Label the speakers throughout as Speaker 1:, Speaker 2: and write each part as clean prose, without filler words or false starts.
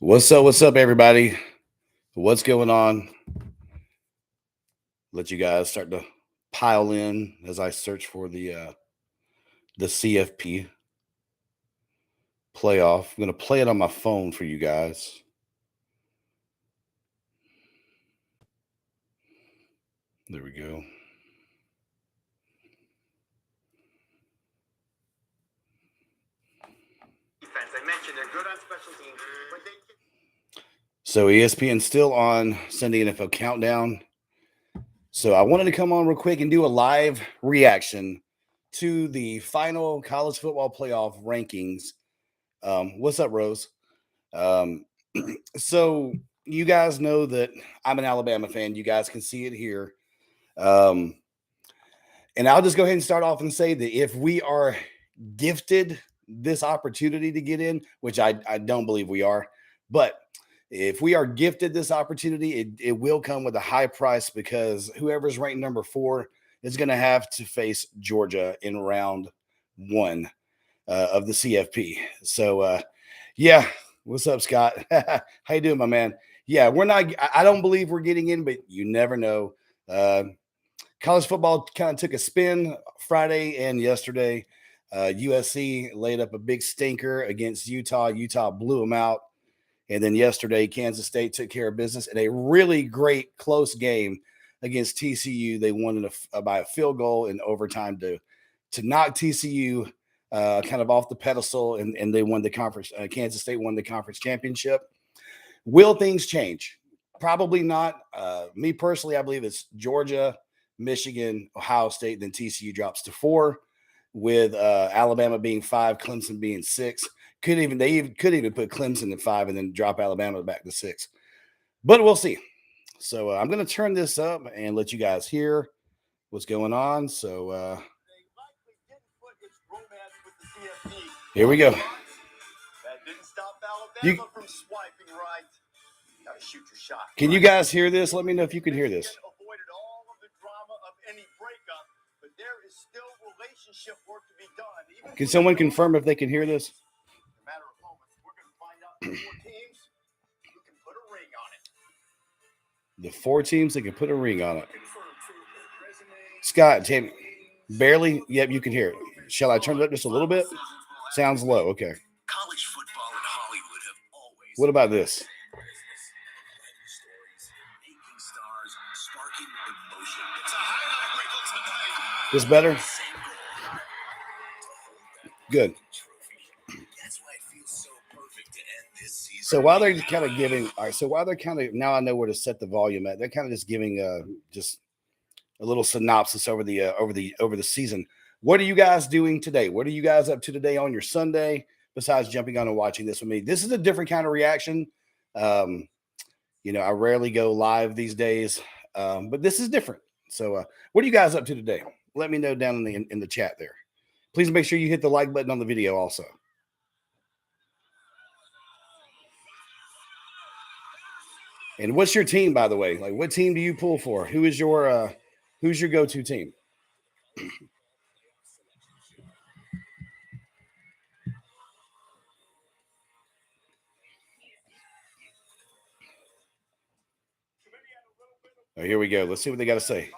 Speaker 1: What's up, everybody? What's going on? Let you guys start to pile in as I search for the CFP playoff. I'm gonna play it on my phone for you guys. There we go.
Speaker 2: I mentioned they're good on special teams, but
Speaker 1: So ESPN still on Sunday NFL Countdown. So I wanted to come on real quick and do a live reaction to the final college football playoff rankings. What's up, Rose? So you guys know that I'm an Alabama fan. You guys can see it here. And I'll just go ahead and start off and say that if we are gifted this opportunity to get in, which I don't believe we are, but if we are gifted this opportunity, it will come with a high price because whoever's ranked number 4 is going to have to face Georgia in round 1 of the CFP. So, yeah, what's up, Scott? How you doing, my man? Yeah, we're not. I don't believe we're getting in, but you never know. College football kind of took a spin Friday and yesterday. USC laid up a big stinker against Utah. Utah blew them out. And then yesterday, Kansas State took care of business in a really great close game against TCU. They won by a field goal in overtime to knock TCU kind of off the pedestal, and they won the conference. Kansas State won the conference championship. Will things change? Probably not. Me personally, I believe it's Georgia, Michigan, Ohio State, then TCU drops to 4, with Alabama being 5, Clemson being 6. Could even put Clemson at 5 and then drop Alabama back to 6. But we'll see. So I'm going to turn this up and let you guys hear what's going on. So here we go.
Speaker 2: that didn't stop Alabama from swiping right. Gotta shoot your shot.
Speaker 1: Can you guys hear this? Let me know if you can hear this.
Speaker 2: Avoided all of the drama of any breakup, but there is still relationship work to be done.
Speaker 1: Can someone confirm if they can hear this?
Speaker 2: In a matter of moments, we're going to find out the 4 teams who can put a ring on it.
Speaker 1: The 4 teams that can put a ring on it. Scott, Tammy, barely. Yep, you can hear it. Shall I turn it up just a little bit? Sounds low. Okay.
Speaker 2: College football in Hollywood have always.
Speaker 1: What about this? This better? Good. So while they're kind of giving, all right. So while they're kind of now, I know where to set the volume at. They're kind of just giving just a little synopsis over the season. What are you guys doing today? What are you guys up to today on your Sunday? Besides jumping on and watching this with me, this is a different kind of reaction. I rarely go live these days, but this is different. So, what are you guys up to today? Let me know down in the chat there. Please make sure you hit the like button on the video also. And what's your team, by the way? Like, what team do you pull for? Who's your go-to team? Oh, here we go. Let's see what they got to say.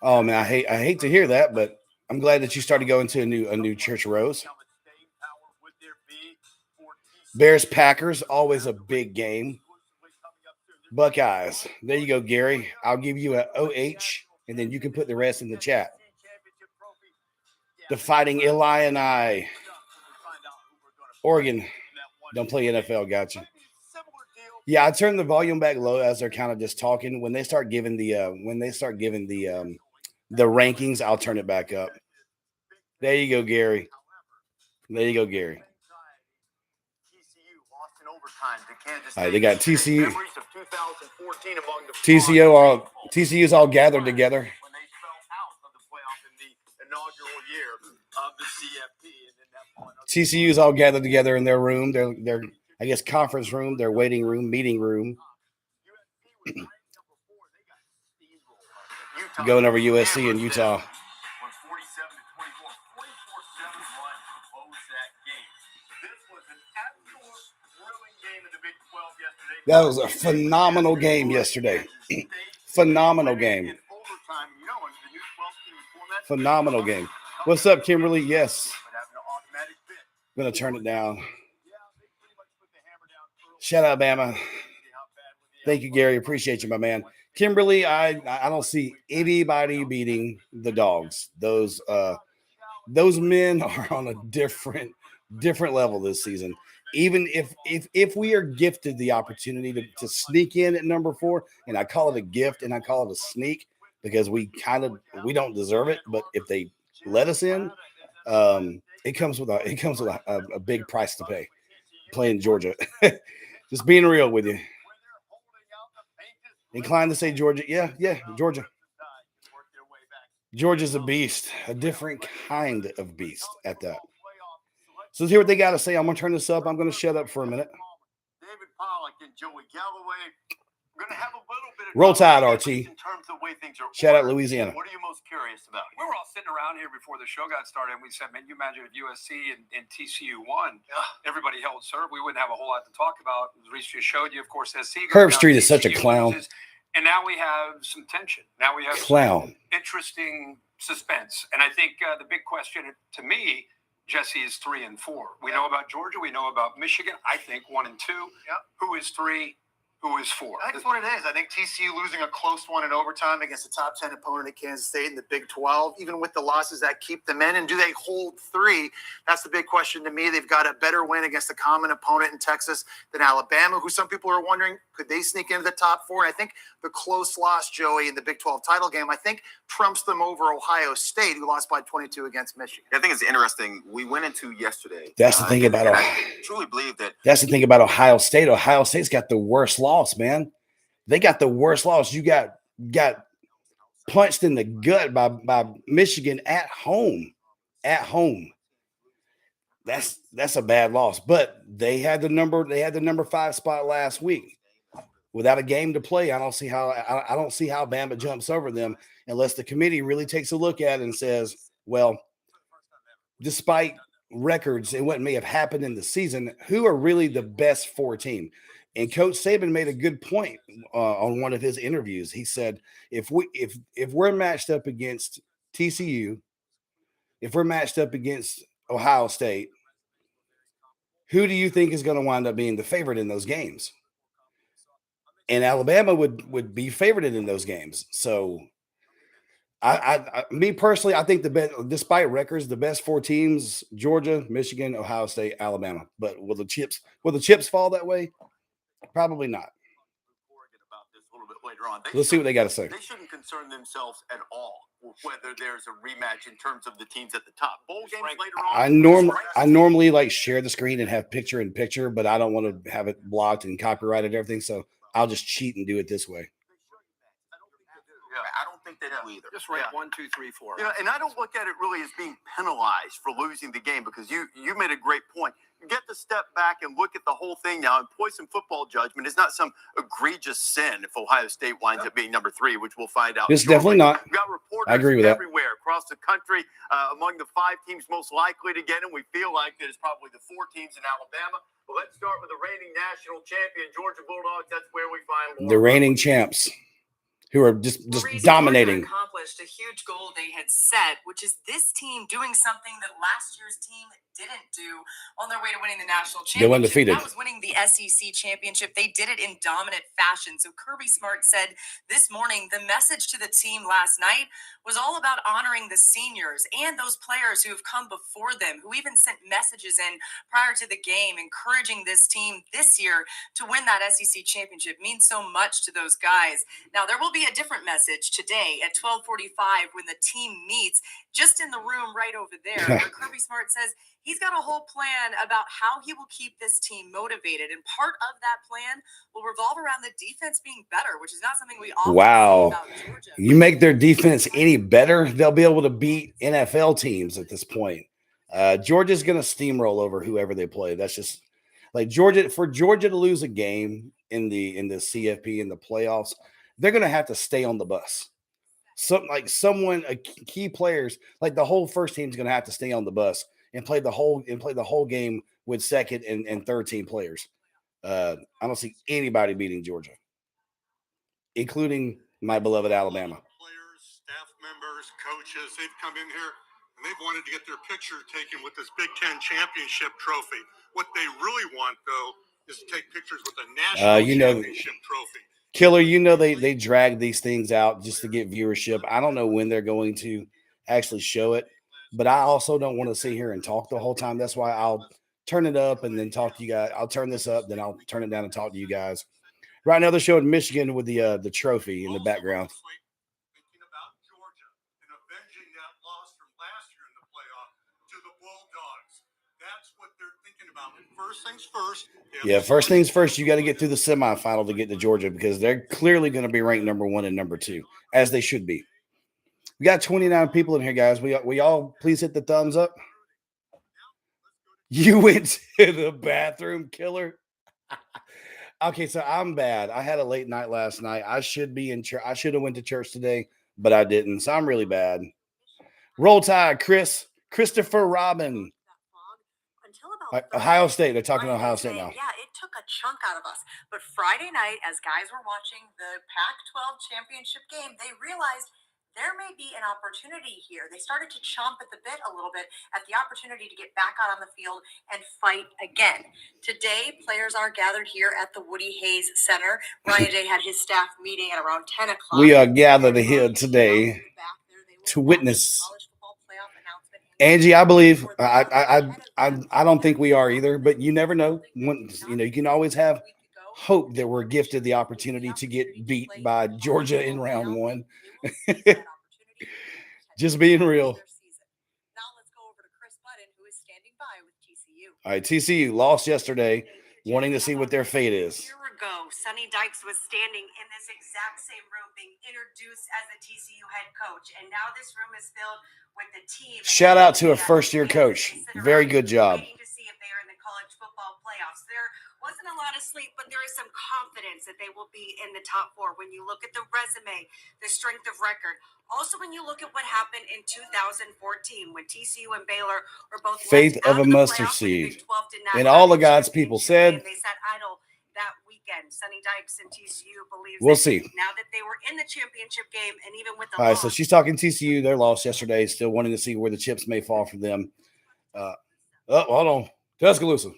Speaker 1: Oh man, I hate to hear that, but I'm glad that you started going to a new church, Rose. Bears Packers, always a big game. Buckeyes. There you go, Gary. I'll give you an OH, and then you can put the rest in the chat. The Fighting Illini. Oregon. Don't play NFL, gotcha. Yeah, I turn the volume back low as they're kind of just talking. When they start giving the rankings, I'll turn it back up. There you go, Gary. There you go, Gary. All right, they got TCU. TCU's all gathered together. TCU's all gathered together in their room. Their I guess conference room, their waiting room, meeting room. Going over USC and Utah. That was a phenomenal game yesterday. Phenomenal game. Phenomenal game. What's up, Kimberly? Yes. I'm going to turn it down. Shout out, Bama. Thank you, Gary. Appreciate you, my man. Kimberly, I don't see anybody beating the Dogs. Those men are on a different level this season. Even if we are gifted the opportunity to sneak in at number 4, and I call it a gift and I call it a sneak because we don't deserve it, but if they let us in, it comes with a big price to pay. Playing Georgia, just being real with you. Inclined to say Georgia, yeah, Georgia. Georgia's a beast, a different kind of beast at that. So let's hear what they got to say. I'm going to turn this up. I'm going to shut up for a minute.
Speaker 2: David Pollock and Joey Galloway. We're going to have a little bit of
Speaker 1: Roll Tide, RT.
Speaker 2: in terms of the way things are.
Speaker 1: Shout out Louisiana.
Speaker 2: What are you most curious about?
Speaker 3: We were all sitting around here before the show got started, and we said, man, you imagine if USC and TCU won, everybody held serve, we wouldn't have a whole lot to talk about. Reese just showed you, of course, SC.
Speaker 1: Herb Street is such a clown.
Speaker 3: And now we have some tension. Now we have
Speaker 1: some
Speaker 3: interesting suspense. And I think the big question to me, Jesse, is 3 and 4. We know about Georgia. We know about Michigan. I think 1 and 2. Who is 3? Who is 4?
Speaker 2: That's what it is. I think TCU losing a close one in overtime against a top 10 opponent at Kansas State in the Big 12, even with the losses that keep them in. And do they hold 3? That's the big question to me. They've got a better win against a common opponent in Texas than Alabama, who some people are wondering, could they sneak into the top 4? And I think the close loss, Joey, in the Big 12 title game, I think trumps them over Ohio State, who lost by 22 against Michigan.
Speaker 4: I think it's interesting. We went into yesterday.
Speaker 1: That's the thing about
Speaker 4: I truly believe that.
Speaker 1: That's the thing about Ohio State. Ohio State's got the worst loss, man. They got the worst loss. You got punched in the gut by Michigan at home. At home. That's a bad loss. But they had the number 5 spot last week. Without a game to play, I don't see how Bama jumps over them unless the committee really takes a look at it and says, well, despite records and what may have happened in the season, who are really the best 4 team? And Coach Saban made a good point on one of his interviews. He said, if we're matched up against TCU, if we're matched up against Ohio State, who do you think is going to wind up being the favorite in those games? And Alabama would be favored in those games. So me personally, I think despite records, the best 4 teams, Georgia, Michigan, Ohio State, Alabama. But will the chips fall that way? Probably not. Let's see what they got to say.
Speaker 2: They shouldn't concern themselves at all with whether there's a rematch in terms of the teams at the top. Bowl games later on.
Speaker 1: I normally like share the screen and have picture in picture, but I don't want to have it blocked and copyrighted and everything. So I'll just cheat and do it this way.
Speaker 4: I don't think they do either.
Speaker 3: Just rank 1, 2, 3, 4.
Speaker 2: And I don't look at it really as being penalized for losing the game because you made a great point. You get to step back and look at the whole thing now and play some football judgment. It's not some egregious sin if Ohio State winds up being number 3, which we'll find out.
Speaker 1: It's definitely not.
Speaker 2: We've got reporters
Speaker 1: I agree with
Speaker 2: everywhere across the country among the 5 teams most likely to get in. We feel like there's probably the 4 teams in Alabama. But let's start with the reigning national champion, Georgia Bulldogs. That's where we find
Speaker 1: the reigning champs, who are just dominating.
Speaker 5: Accomplished a huge goal they had set, which is this team doing something that last year's team didn't do on their way to winning the national championship.
Speaker 1: They went undefeated.
Speaker 5: That was winning the SEC championship. They did it in dominant fashion. So Kirby Smart said this morning, the message to the team last night was all about honoring the seniors and those players who have come before them, who even sent messages in prior to the game, encouraging this team this year to win that SEC championship. Means so much to those guys. Now, there will be a different message today at 12:45 when the team meets just in the room right over there, where Kirby Smart says he's got a whole plan about how he will keep this team motivated. And part of that plan will revolve around the defense being better, which is not something we often see about Georgia.
Speaker 1: You make their defense any better, they'll be able to beat NFL teams at this point. Georgia's going to steamroll over whoever they play. That's just like Georgia. For Georgia to lose a game in the CFP in the playoffs, they're going to have to stay on the bus. Key players, like the whole first team is going to have to stay on the bus and played the whole game with second and third team players. I don't see anybody beating Georgia, including my beloved Alabama.
Speaker 6: Players, staff members, coaches, they've come in here and they've wanted to get their picture taken with this Big Ten championship trophy. What they really want, though, is to take pictures with a national championship trophy.
Speaker 1: Killer, they drag these things out just to get viewership. I don't know when they're going to actually show it, but I also don't want to sit here and talk the whole time. That's why I'll turn it up and then talk to you guys. I'll turn this up, then I'll turn it down and talk to you guys. Right now, they're showing Michigan with the trophy in the background.
Speaker 6: Thinking about Georgia and avenging that loss from last year in the playoff to the Bulldogs. That's what they're thinking about. First things first.
Speaker 1: Yeah, first things first, you got to get through the semifinal to get to Georgia because they're clearly going to be ranked number 1 and number 2, as they should be. We got 29 people in here, guys. We all please hit the thumbs up. You went to the bathroom, Killer. Okay, so I'm bad. I had a late night last night. I should be in church. I should have went to church today, but I didn't. So I'm really bad. Roll Tide, Christopher Robin. Ohio State. They're talking Ohio State now.
Speaker 5: Yeah, it took a chunk out of us. But Friday night, as guys were watching the Pac-12 championship game, they realized there may be an opportunity here. They started to chomp at the bit a little bit at the opportunity to get back out on the field and fight again. Today, players are gathered here at the Woody Hayes Center. Ryan Day had his staff meeting at around 10 o'clock.
Speaker 1: We are gathered here today to witness. Angie, I believe I don't think we are either, but you never know. You can always have hope that we're gifted the opportunity to get beat by Georgia in round 1. Just being real.
Speaker 5: Now let's go over to Chris Budden, who is standing by with TCU.
Speaker 1: All right, TCU lost yesterday, wanting to see what their fate is.
Speaker 5: A year ago, Sonny Dykes was standing in this exact same room being introduced as the TCU head coach, and now this room is filled with the team.
Speaker 1: Shout out to a first-year coach. Very good job.
Speaker 5: Waiting to see if they are in the college football playoffs. There wasn't a lot of sleep, but there is some confidence that they will be in the top 4 when you look at the resume, the strength of record. Also, when you look at what happened in 2014 when TCU and Baylor were both
Speaker 1: faith of a mustard seed. And all the God's people said,
Speaker 5: they sat idle that weekend. Sonny Dykes and TCU believes
Speaker 1: we'll see.
Speaker 5: Now that they were in the championship game and even with the
Speaker 1: all right, so she's talking TCU. Their loss yesterday, still wanting to see where the chips may fall for them. Hold on. Tuscaloosa.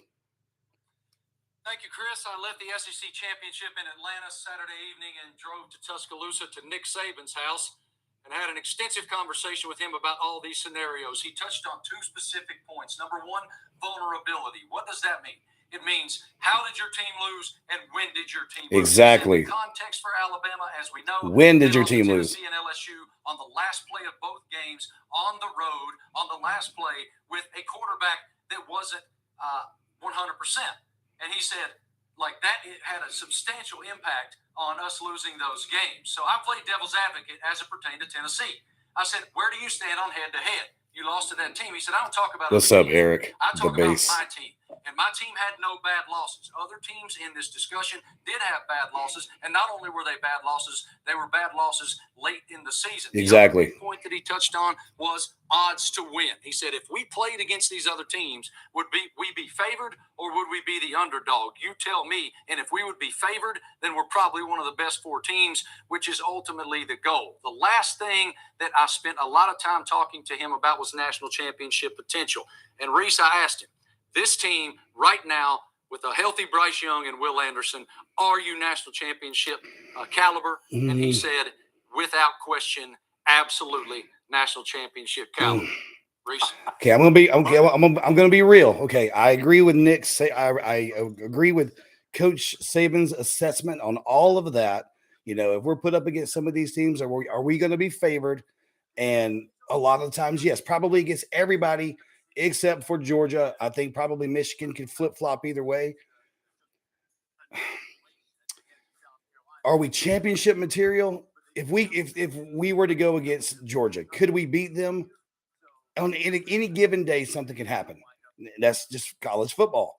Speaker 7: Thank you, Chris. I left the SEC championship in Atlanta Saturday evening and drove to Tuscaloosa to Nick Saban's house and had an extensive conversation with him about all these scenarios. He touched on 2 specific points. Number 1, vulnerability. What does that mean? It means how did your team lose and when did your team lose?
Speaker 1: Exactly.
Speaker 7: Context for Alabama, as we know.
Speaker 1: When did your team lose?
Speaker 7: Tennessee and LSU on the last play of both games on the road on the last play with a quarterback that wasn't 100%. And he said, like, that it had a substantial impact on us losing those games. So I played devil's advocate as it pertained to Tennessee. I said, where do you stand on head-to-head? You lost to that team. He said, I don't talk about
Speaker 1: what's up, Eric?
Speaker 7: I talk
Speaker 1: the base.
Speaker 7: about my team. And my team had no bad losses. Other teams in this discussion did have bad losses. And not only were they bad losses, they were bad losses late in the season.
Speaker 1: Exactly.
Speaker 7: The point that he touched on was odds to win. He said, if we played against these other teams, would we be favored or would we be the underdog? You tell me. And if we would be favored, then we're probably one of the best 4 teams, which is ultimately the goal. The last thing that I spent a lot of time talking to him about was national championship potential. And Reese, I asked him, this team right now with a healthy Bryce Young and Will Anderson, are you national championship caliber? Mm-hmm. And he said, without question, absolutely national championship caliber. Reese.
Speaker 1: Okay, I'm gonna be real. Okay, I agree with Nick. I agree with Coach Saban's assessment on all of that. If we're put up against some of these teams, are we going to be favored? And a lot of the times, yes, probably against everybody except for Georgia. I think probably Michigan can flip-flop either way. Are we championship material? If we were to go against Georgia, could we beat them? On any given day, something can happen. That's just college football.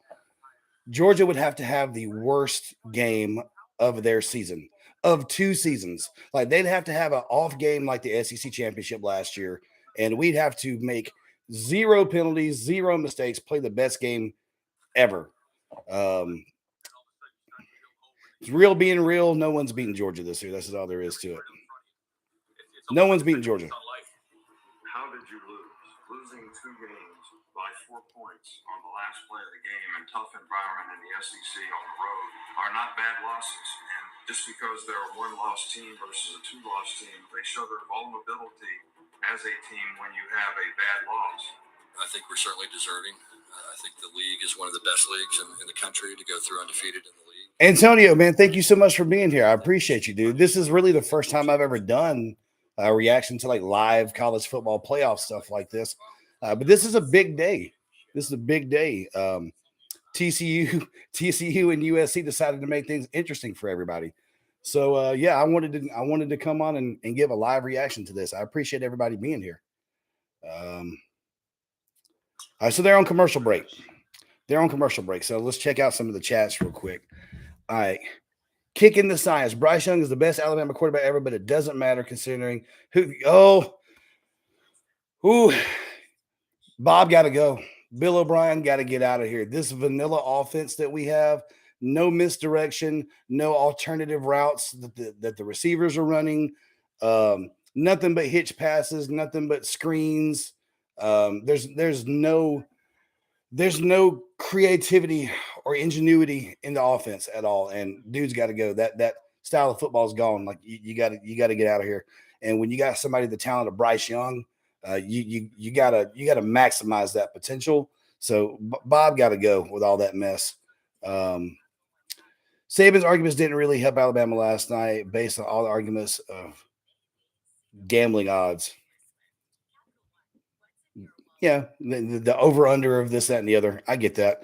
Speaker 1: Georgia would have to have the worst game of their season, of 2 seasons. Like, they'd have to have an off game like the SEC championship last year, and we'd have to make 0 penalties, 0 mistakes, play the best game ever. It's real being real. No one's beating Georgia this year. That's all there is to it. No one's beating Georgia.
Speaker 8: How did you lose? Losing 2 games by 4 points on the last play of the game in tough environment in the SEC on the road are not bad losses. And just because they're a 1-loss team versus a 2-loss team, they show their vulnerability as a team when you have a bad loss.
Speaker 7: I think we're certainly deserving. I think the league is one of the best leagues in the country to go through undefeated in the league.
Speaker 1: Antonio, man, thank you so much for being here. I appreciate you, dude. This is really the first time I've ever done a reaction to like live college football playoff stuff like this. But this is a big day. This is a big day. TCU and USC decided to make things interesting for everybody. So yeah, I wanted to come on and give a live reaction to this. I appreciate everybody being here. All right, so they're on commercial break. So let's check out some of the chats real quick. All right. Kicking the science. Bryce Young is the best Alabama quarterback ever, but it doesn't matter considering who. Bob got to go. Bill O'Brien got to get out of here. This vanilla offense that we have, no misdirection, no alternative routes that the receivers are running, nothing but hitch passes, nothing but screens. There's no creativity or ingenuity in the offense at all. And dude's got to go. That style of football is gone. Like you got to get out of here. And when you got somebody the talent of Bryce Young, you gotta maximize that potential. So Bob got to go with all that mess. Saban's arguments didn't really help Alabama last night based on all the arguments of gambling odds. Yeah, the over under of this, that, and the other. I get that.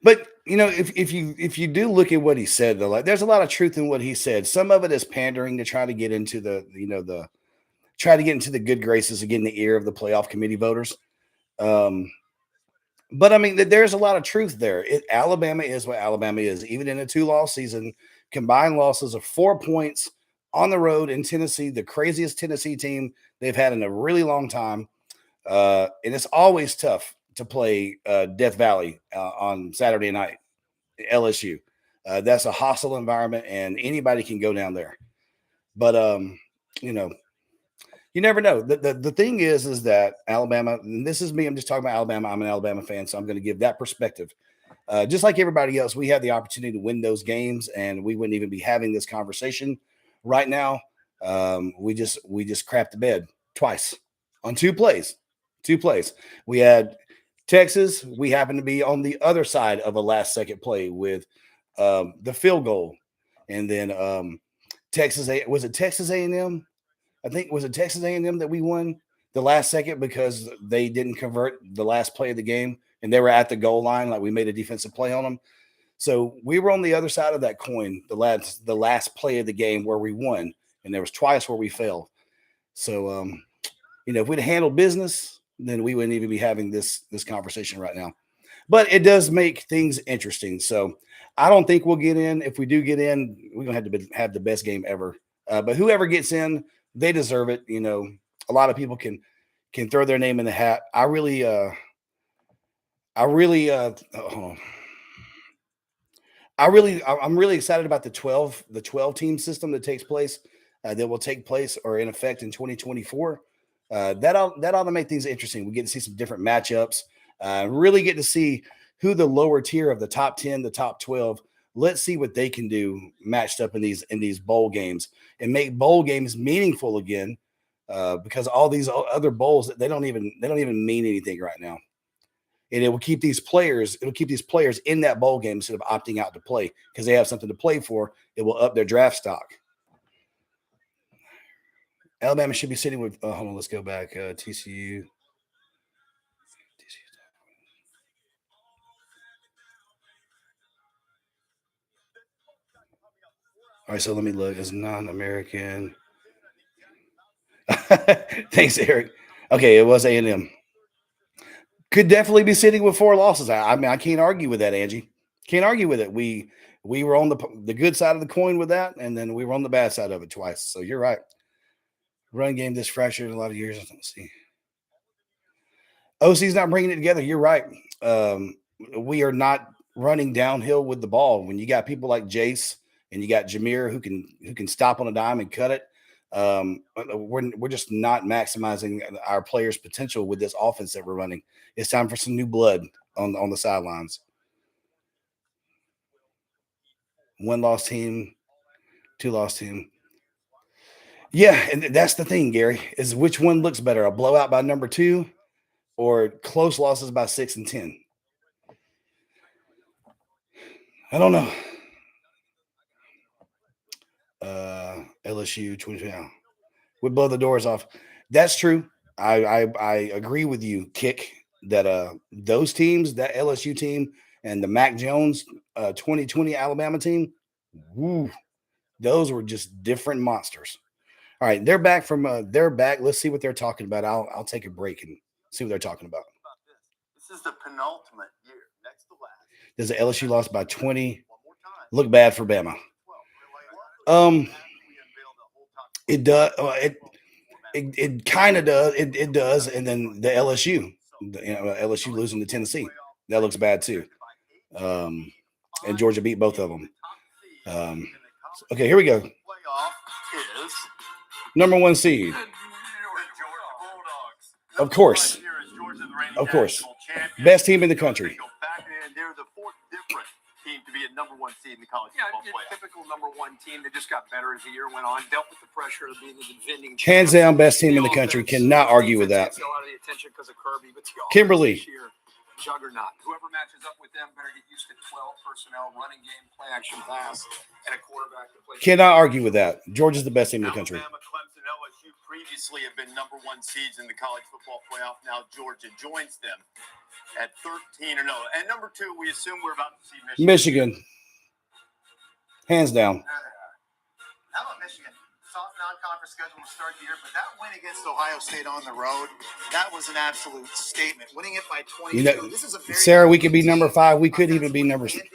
Speaker 1: But if you do look at what he said, though, like there's a lot of truth in what he said. Some of it is pandering to try to get into the good graces of getting the ear of the playoff committee voters. But I mean, there's a lot of truth there. Alabama is what Alabama is. Even in a 2-loss season, combined losses of 4 points on the road in Tennessee, the craziest Tennessee team they've had in a really long time. And it's always tough to play Death Valley on Saturday night, LSU. That's a hostile environment, and anybody can go down there. But, you never know. The thing is that Alabama, and this is me, I'm just talking about Alabama. I'm an Alabama fan, so I'm going to give that perspective. Just like everybody else, we had the opportunity to win those games, and we wouldn't even be having this conversation right now. We just crapped the bed twice on 2 plays. 2 plays. We had Texas. We happened to be on the other side of a last-second play with the field goal. And then was it Texas A&M? I think was it Texas A&M that we won the last second because they didn't convert the last play of the game and they were at the goal line, like we made a defensive play on them. So we were on the other side of that coin, the last play of the game where we won, and there was twice where we failed. So if we'd handled business, then we wouldn't even be having this conversation right now. But it does make things interesting. So I don't think we'll get in. If we do get in, we're gonna have to have the best game ever. But whoever gets in, they deserve it. A lot of people can throw their name in the hat. I'm really excited about the 12 team system that takes place, that will take place or in effect in 2024. That ought to make things interesting. We get to see some different matchups. Really get to see who the lower tier of the top 10, the top 12. Let's see what they can do matched up in these bowl games and make bowl games meaningful again, because all these other bowls, they don't even mean anything right now. And it will keep these players in that bowl game instead of opting out to play because they have something to play for. It will up their draft stock. Alabama should be sitting with hold on, let's go back. TCU. All right, so let me look. It's non-American. Thanks, Eric. Okay, it was A&M. Could definitely be sitting with 4 losses. I mean, I can't argue with that, Angie. Can't argue with it. We were on the good side of the coin with that, and then we were on the bad side of it twice. So you're right. Run game this fractured in a lot of years. Let's see. OC's not bringing it together. You're right. We are not running downhill with the ball. When you got people like Jace and you got Jameer who can stop on a dime and cut it, we're just not maximizing our players' potential with this offense that we're running. It's time for some new blood on the sidelines. 1 loss team, 2 loss team. Yeah, and that's the thing, Gary, is which one looks better, a blowout by number 2 or close losses by 6 and 10? I don't know. LSU 2020 would blow the doors off. That's true. I agree with you, Kick, that those teams, that LSU team and the Mac Jones 2020 Alabama team, woo, those were just different monsters. All right, they're back from they're back. Let's see what they're talking about. I'll take a break and see what they're talking about.
Speaker 9: This is the penultimate year. Next to last.
Speaker 1: There's an LSU lost by 20. Look bad for Bama. It does. It kind of does. It does. And then the LSU, LSU losing to Tennessee, that looks bad too. And Georgia beat both of them. Okay, here we go. Number 1 seed. Of course. Of course. Best team in the country.
Speaker 9: They're the 4th different team to be a number 1 seed in the college football playoff.
Speaker 3: Typical number 1 team that just got better as the year went on, dealt with the pressure of being the defending
Speaker 1: hands down best team in the country. Cannot argue with that. Kimberly.
Speaker 3: Juggernaut. Whoever matches up with them better get used to 12 personnel, running game, play action pass, and a quarterback to play.
Speaker 1: Cannot argue with that. Georgia's the best team in the country.
Speaker 9: Alabama, Clemson, LSU previously have been number 1 seeds in the college football playoff. Now Georgia joins them at 13 or no. And number 2, we assume we're about to see
Speaker 1: Michigan. Hands down.
Speaker 2: How about Michigan? Soft non-conference schedule to start the year, but that win against Ohio State on the road, that was an absolute statement. Winning it by 22. This is a very
Speaker 1: Sarah, we could be number 5. We could even be number 6.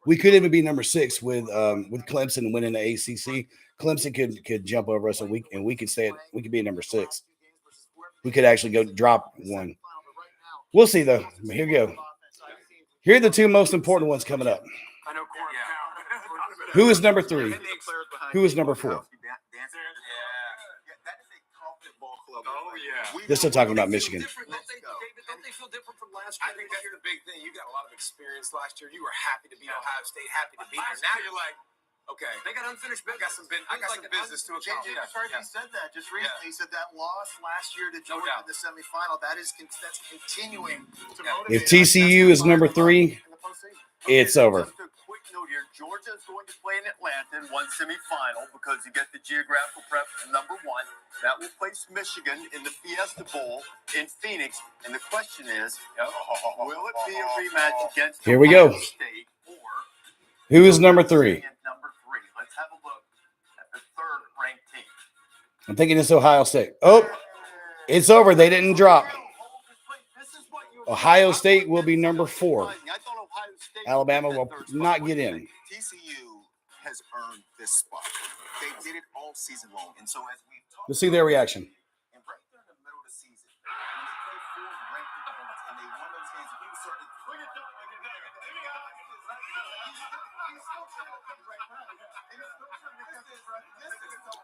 Speaker 1: We could even be number 6 with Clemson winning the ACC. Clemson could jump over us, and we could stay. We could be number 6. We could actually go drop 1. We'll see though. Here we go. Here are the 2 most important ones coming up.
Speaker 3: I know.
Speaker 1: Who is number 3? Who is number 4?
Speaker 3: Oh, yeah.
Speaker 1: They're still talking about Michigan.
Speaker 3: Don't they feel different from last year? I think that's the big thing. You got a lot of experience last year. You were happy to beat Ohio State, happy to beat them. Now you're like, okay, they got unfinished business. I got some business to accomplish.
Speaker 2: He said that just recently. He said that loss last year to Georgia in the semifinal, that's continuing to motivate.
Speaker 1: If TCU is number 3, it's over.
Speaker 9: Just a quick note here. Georgia is going to play in Atlanta in 1 semifinal because you get the geographical prep number 1. That will place Michigan in the Fiesta Bowl in Phoenix. And the question is, will it be a rematch against
Speaker 1: Here we go.
Speaker 9: Ohio State or
Speaker 1: Who is number 3?
Speaker 9: Number 3. Let's have a look at the 3rd ranked team.
Speaker 1: I'm thinking it's Ohio State. Oh, it's over. They didn't drop. Ohio State will be number 4. Alabama will not get in.
Speaker 4: TCU has earned this spot. They did it all season long, and so as we talked,
Speaker 1: Let's see their reaction.
Speaker 4: and right there in the middle of the season, when they played 4 ranked opponents and they won those games, we started.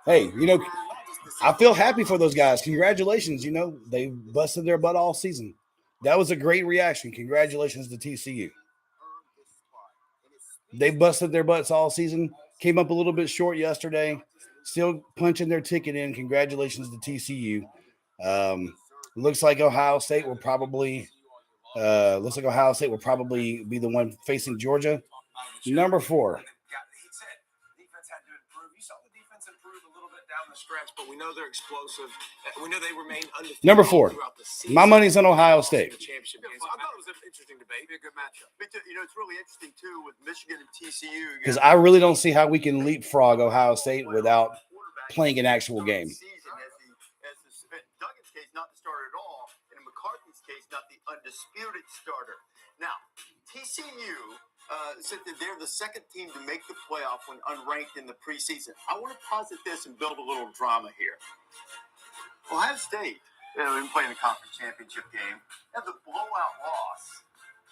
Speaker 1: Hey, I feel happy for those guys. Congratulations. They busted their butt all season. That was a great reaction. Congratulations to TCU. They busted their butts all season. Came up a little bit short yesterday. Still punching their ticket in. Congratulations to TCU. Looks like Ohio State will probably be the one facing Georgia. Number 4.
Speaker 3: Stretch, but we know they're explosive. We know they remain undefeated.
Speaker 1: Number 4. My money's on Ohio State.
Speaker 3: I thought it was an interesting debate. It'd be a good matchup.
Speaker 9: It's really interesting too with Michigan and TCU.
Speaker 1: Because I really don't see how we can leapfrog Ohio State without playing an actual game.
Speaker 9: Duggan's case, not the starter at all, and in McCarthy's case, not the undisputed starter. Now, TCU said that they're the 2nd team to make the playoff when unranked in the preseason. I want to posit this and build a little drama here. Ohio State They've been playing the conference championship game. And the blowout loss.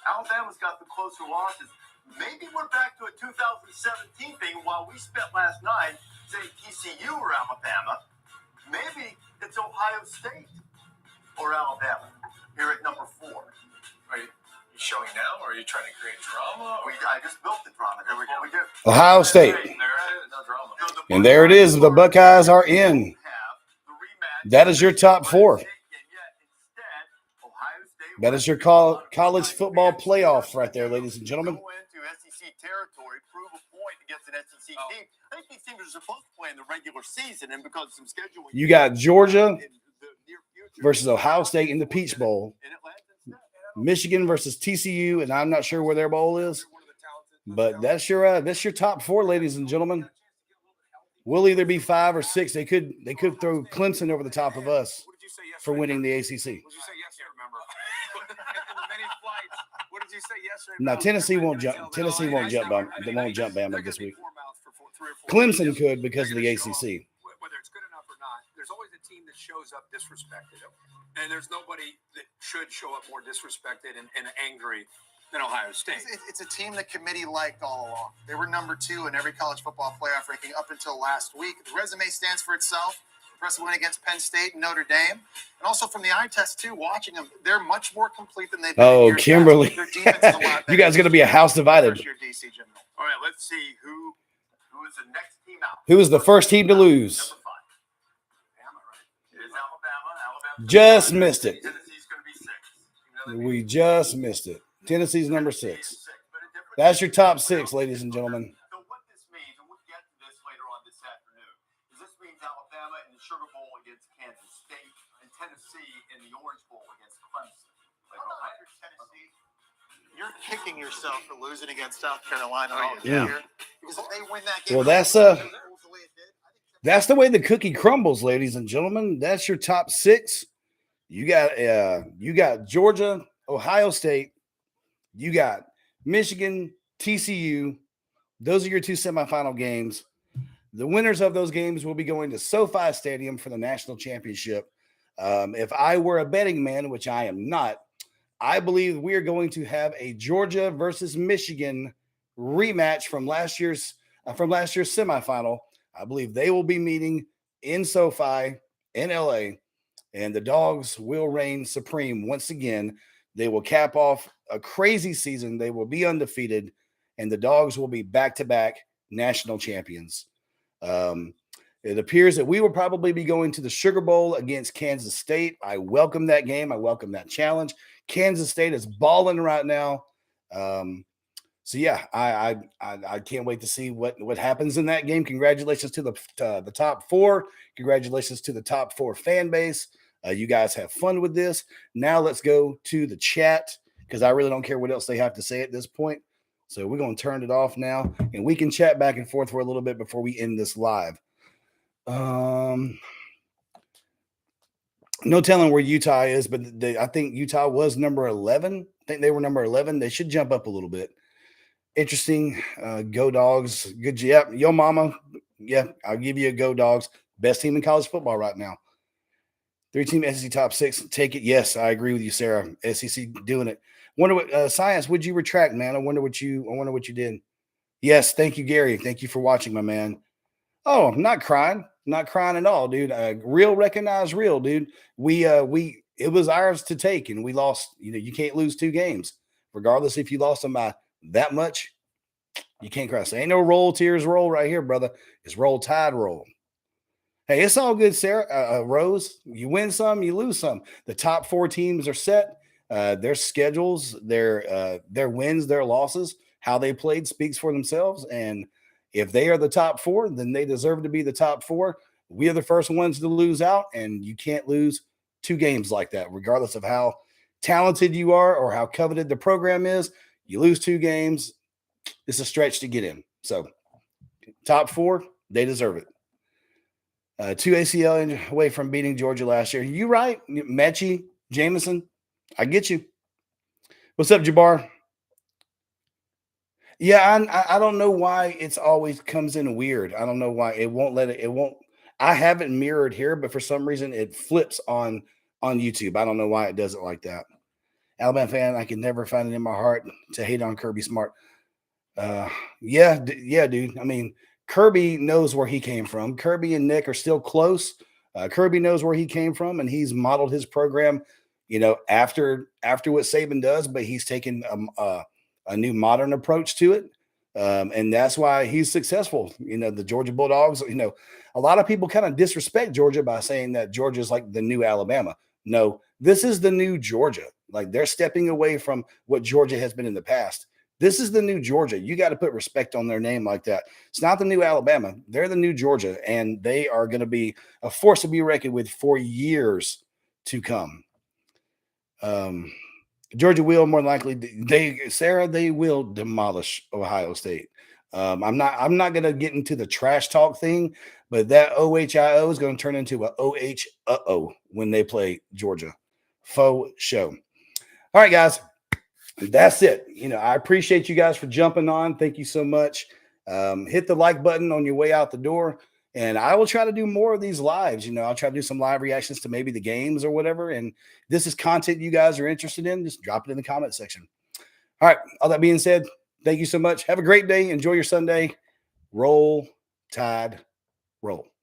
Speaker 9: Alabama's got the closer losses. Maybe we're back to a 2017 thing while we spent last night saying TCU or Alabama. Maybe it's Ohio State or Alabama here at number 4.
Speaker 10: Are you showing now, or are you trying to create drama?
Speaker 9: I just built the drama. There we go. We did.
Speaker 1: Ohio State.
Speaker 10: There it is, no drama.
Speaker 1: And there it is. The Buckeyes are in. That is your top 4. That is your college football playoff right there, ladies and gentlemen.
Speaker 9: Go into SEC territory, prove a point against an SEC team. I think these teams are supposed to play in the regular season, and because of some scheduling,
Speaker 1: You got Georgia versus Ohio State in the Peach Bowl. Michigan versus TCU, and I'm not sure where their bowl is, but that's your top 4, ladies and gentlemen. We'll either be 5 or 6. They could throw Clemson over the top of us for winning the ACC.
Speaker 3: What did you say yesterday? Remember? In the many flights. What did you say yesterday?
Speaker 1: Now Tennessee won't jump. Tennessee won't jump. They won't jump Bama this week. Clemson could because of the ACC.
Speaker 3: Whether it's good enough or not, there's always a team that shows up disrespected, and there's nobody that should show up more disrespected and angry than Ohio State.
Speaker 2: It's a team the committee liked all along. They were number 2 in every college football playoff ranking up until last week. The resume stands for itself. Impressive win against Penn State and Notre Dame. And also from the eye test, too, watching them, they're much more complete than they've been.
Speaker 1: Oh,
Speaker 2: in years
Speaker 1: Kimberly.
Speaker 2: past. Their defense is a lot better.
Speaker 1: You guys are going to be a house divided.
Speaker 2: First-year DC general.
Speaker 9: All right, let's see who is the next team out.
Speaker 1: Who is the first team to lose?
Speaker 9: Number 5. Alabama, right? It is Alabama.
Speaker 1: Just missed it.
Speaker 9: Tennessee's going to be 6.
Speaker 1: We just missed it. Tennessee's number 6. That's your top 6, ladies and gentlemen.
Speaker 9: So what this means, and we'll get to this later on this afternoon, is this means Alabama in the Sugar Bowl against Kansas State and Tennessee in the Orange Bowl against Clemson.
Speaker 2: Tennessee, you're kicking yourself for losing against South Carolina.
Speaker 1: Yeah.
Speaker 2: Because if they win that game,
Speaker 1: Well, that's the way the cookie crumbles, ladies and gentlemen. That's your top 6. You got Georgia, Ohio State. You got Michigan, TCU. Those are your 2 semifinal games. The winners of those games will be going to SoFi Stadium for the national championship. If I were a betting man, which I am not, I believe we are going to have a Georgia versus Michigan rematch from last year's semifinal. I believe they will be meeting in SoFi in LA, and the Dogs will reign supreme once again. They will cap off a crazy season. They will be undefeated, and the Dogs will be back-to-back national champions. It appears that we will probably be going to the Sugar Bowl against Kansas State. I welcome that game. I welcome that challenge. Kansas State is balling right now. So yeah, I can't wait to see what happens in that game. Congratulations to the top 4. Congratulations to the top 4 fan base. You guys have fun with this. Now let's go to the chat because I really don't care what else they have to say at this point. So we're going to turn it off now, and we can chat back and forth for a little bit before we end this live. No telling where Utah is, but I think Utah was number 11. I think they were number 11. They should jump up a little bit. Interesting. Go Dogs. Good. Yep. Yo, mama. Yeah, I'll give you a Go Dogs. Best team in college football right now. 3-team SEC top 6. Take it. Yes, I agree with you, Sarah. SEC doing it. Wonder what Science, would you retract, man? I wonder what you did. Yes, thank you, Gary. Thank you for watching, my man. Oh, I'm not crying. Not crying at all, dude. Real recognize real, dude. It was ours to take, and we lost. You can't lose 2 games, regardless if you lost them by that much. You can't cry. So ain't no roll tears roll right here, brother. It's roll tide roll. Hey, it's all good, Sarah. Rose, you win some, you lose some. The top 4 teams are set. Their schedules, their wins, their losses, how they played speaks for themselves. And if they are the top 4, then they deserve to be the top 4. We are the first ones to lose out, and you can't lose 2 games like that, regardless of how talented you are or how coveted the program is. You lose 2 games, it's a stretch to get in. So top 4, they deserve it. 2 ACL away from beating Georgia last year. You right, Mechie, Jameson. I get you. What's up, Jabbar? Yeah, I don't know why it's always comes in weird. I don't know why it won't let it. It won't. I have it mirrored here, but for some reason it flips on on YouTube. I don't know why it does it like that. Alabama fan, I can never find it in my heart to hate on Kirby Smart. Yeah, dude. I mean, Kirby knows where he came from. Kirby and Nick are still close. Kirby knows where he came from, and he's modeled his program, after what Saban does, but he's taken a new modern approach to it. And that's why he's successful. The Georgia Bulldogs, a lot of people kind of disrespect Georgia by saying that Georgia is like the new Alabama. No, this is the new Georgia. Like, they're stepping away from what Georgia has been in the past. This is the new Georgia. You got to put respect on their name like that. It's not the new Alabama. They're the new Georgia, and they are going to be a force to be reckoned with for years to come. Georgia will more likely they will demolish Ohio State. I'm not going to get into the trash talk thing, but that OHIO is going to turn into a OH when they play Georgia. Faux show. All right, guys. That's it. I appreciate you guys for jumping on. Thank you so much. Hit the like button on your way out the door, and I will try to do more of these lives. I'll try to do some live reactions to maybe the games or whatever. And this is content you guys are interested in, just drop it in the comment section. All right. All that being said, thank you so much. Have a great day. Enjoy your Sunday. Roll Tide, roll.